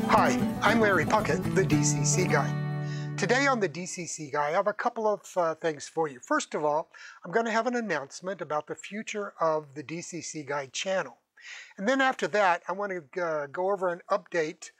Hi, I'm Larry Puckett, the DCC Guy. Today on the DCC Guy, I have a couple of things for you. First of all, I'm going to have an announcement about the future of the DCC Guy channel. And then after that, I want to go over an update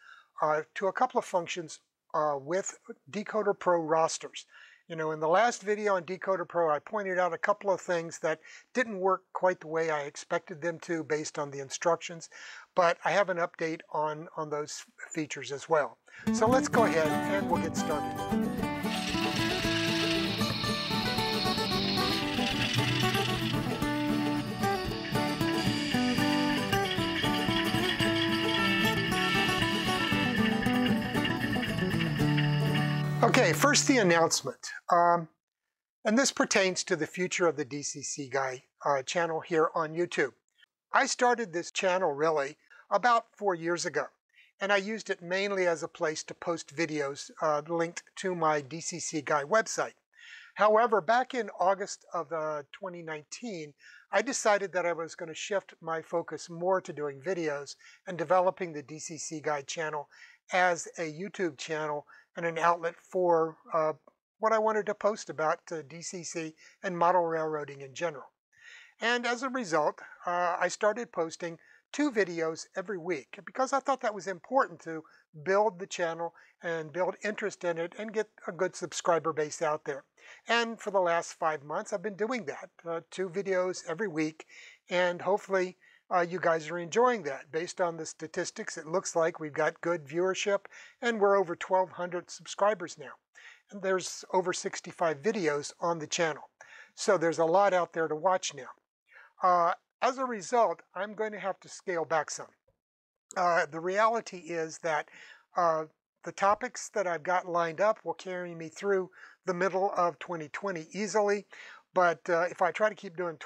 to a couple of functions with Decoder Pro rosters. You know, in the last video on Decoder Pro, I pointed out a couple of things that didn't work quite the way I expected them to based on the instructions, but I have an update on those features as well. So let's go ahead and we'll get started. Okay, first the announcement. And this pertains to the future of the DCC Guy channel here on YouTube. I started this channel really about 4 years ago, and I used it mainly as a place to post videos linked to my DCC Guy website. However, back in August of 2019, I decided that I was going to shift my focus more to doing videos and developing the DCC Guy channel as a YouTube channel and an outlet for what I wanted to post about DCC and model railroading in general. And as a result, I started posting 2 videos every week because I thought that was important to build the channel and build interest in it and get a good subscriber base out there. And for the last 5 months, I've been doing that, 2 videos every week, and hopefully you guys are enjoying that. Based on the statistics, it looks like we've got good viewership and we're over 1,200 subscribers now. And there's over 65 videos on the channel. So there's a lot out there to watch now. As a result, I'm going to have to scale back some. The reality is that the topics that I've got lined up will carry me through the middle of 2020 easily. But if I try to keep doing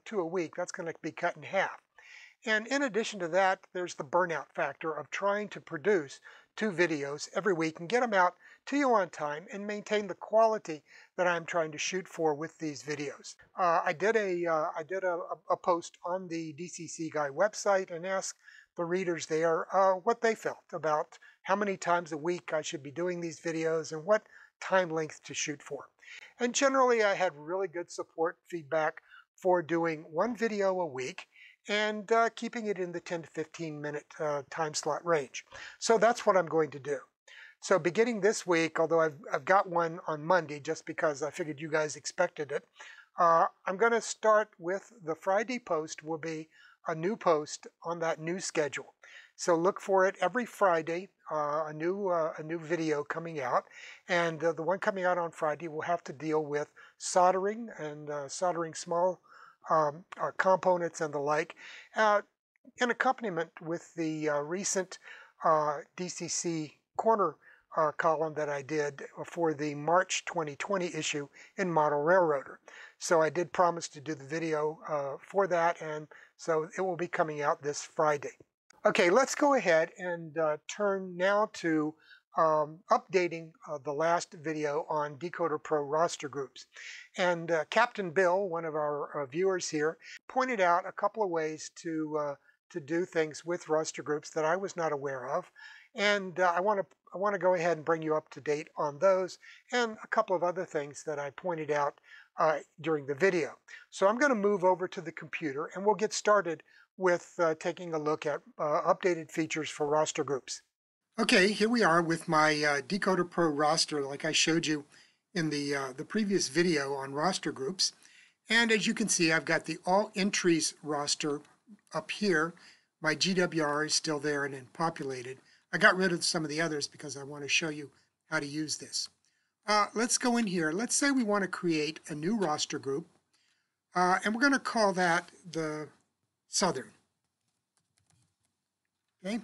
2 a week, that's going to be cut in half. And in addition to that, there's the burnout factor of trying to produce 2 videos every week and get them out to you on time and maintain the quality that I'm trying to shoot for with these videos. I did a post on the DCC Guy website and asked the readers there what they felt about how many times a week I should be doing these videos and what time length to shoot for. And generally I had really good support feedback for doing 1 video a week and keeping it in the 10 to 15 minute time slot range. So that's what I'm going to do. So beginning this week, although I've got one on Monday just because I figured you guys expected it, I'm going to start with the Friday post will be a new post on that new schedule. So look for it every Friday, a new video coming out, and the one coming out on Friday will have to deal with soldering and soldering small components and the like, in accompaniment with the recent DCC Corner column that I did for the March 2020 issue in Model Railroader. So I did promise to do the video for that, and so it will be coming out this Friday. Okay, let's go ahead and turn now to updating the last video on Decoder Pro roster groups. And Captain Bill, one of our viewers here, pointed out a couple of ways to do things with roster groups that I was not aware of. And I want to go ahead and bring you up to date on those and a couple of other things that I pointed out during the video. So I'm going to move over to the computer and we'll get started with taking a look at updated features for roster groups. Okay, here we are with my Decoder Pro roster like I showed you in the previous video on roster groups. And as you can see, I've got the all entries roster up here. My GWR is still there and populated. I got rid of some of the others because I want to show you how to use this. Let's go in here. Let's say we want to create a new roster group, and we're going to call that the Southern. Okay,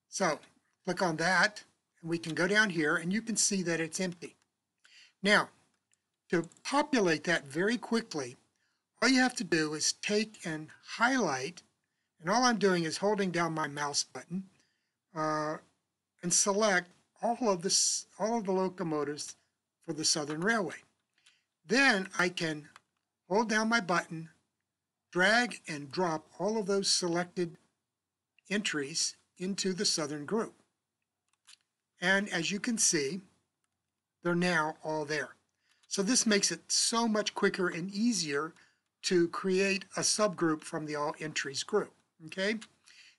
so click on that, and we can go down here, and you can see that it's empty. Now, to populate that very quickly, all you have to do is take and highlight, and all I'm doing is holding down my mouse button, and select all of the locomotives for the Southern Railway. Then I can hold down my button, drag and drop all of those selected entries into the Southern group. And as you can see, they're now all there. So this makes it so much quicker and easier to create a subgroup from the all entries group. Okay.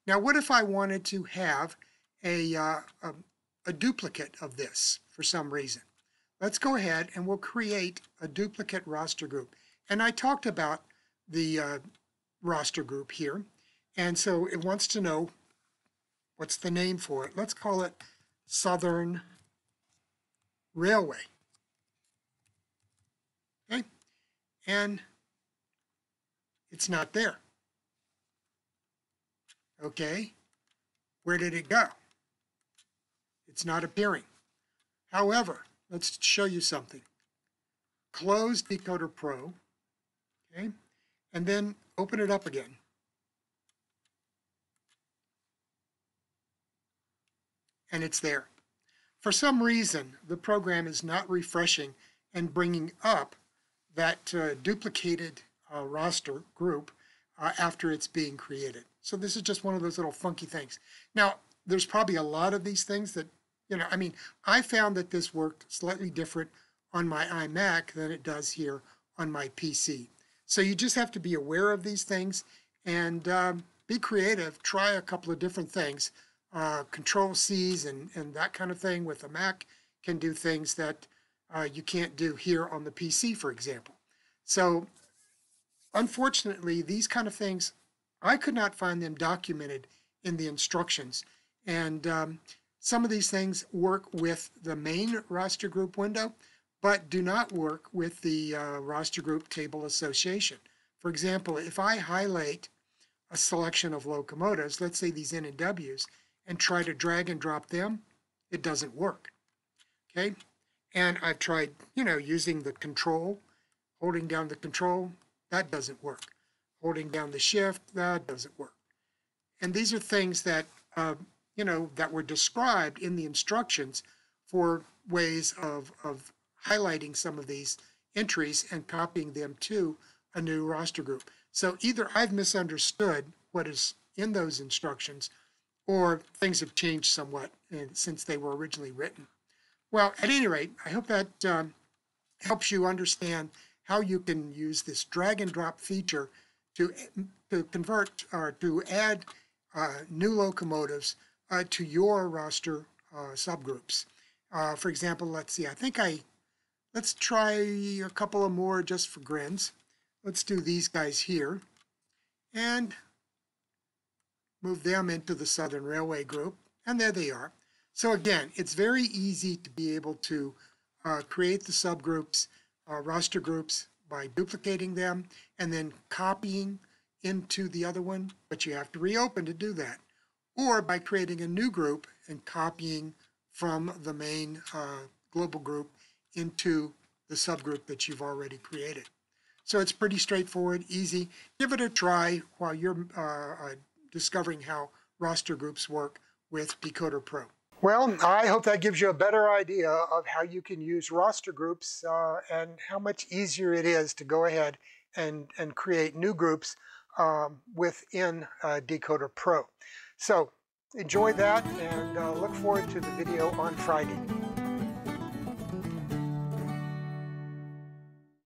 Now, what if I wanted to have a duplicate of this for some reason? Let's go ahead and we'll create a duplicate roster group. And I talked about the roster group here. And so it wants to know what's the name for it. Let's call it Southern Railway. Okay. And it's not there. Okay. Where did it go? It's not appearing. However, let's show you something. Close Decoder Pro, okay, and then open it up again. And it's there. For some reason, the program is not refreshing and bringing up that duplicated roster group after it's being created. So this is just one of those little funky things. Now, there's probably a lot of these things that, I found that this worked slightly different on my iMac than it does here on my PC. So you just have to be aware of these things and be creative. Try a couple of different things. Control-C's and that kind of thing with a Mac can do things that you can't do here on the PC, for example. So unfortunately, these kind of things, I could not find them documented in the instructions. And some of these things work with the main roster group window, but do not work with the roster group table association. For example, if I highlight a selection of locomotives, let's say these N and Ws, and try to drag and drop them, it doesn't work. Okay? And I've tried, using the control, holding down the control, that doesn't work. Holding down the shift, that doesn't work. And these are things that, that were described in the instructions for ways of highlighting some of these entries and copying them to a new roster group. So either I've misunderstood what is in those instructions, or things have changed somewhat since they were originally written. Well, at any rate, I hope that helps you understand how you can use this drag and drop feature to convert or to add new locomotives to your roster subgroups. For example, let's see, let's try a couple of more just for grins. Let's do these guys here and move them into the Southern Railway group, and there they are. So again, it's very easy to be able to create the subgroups, roster groups, by duplicating them and then copying into the other one, but you have to reopen to do that. Or by creating a new group and copying from the main global group into the subgroup that you've already created. So it's pretty straightforward, easy. Give it a try while you're discovering how roster groups work with Decoder Pro. Well, I hope that gives you a better idea of how you can use roster groups and how much easier it is to go ahead and create new groups within Decoder Pro. So enjoy that and look forward to the video on Friday.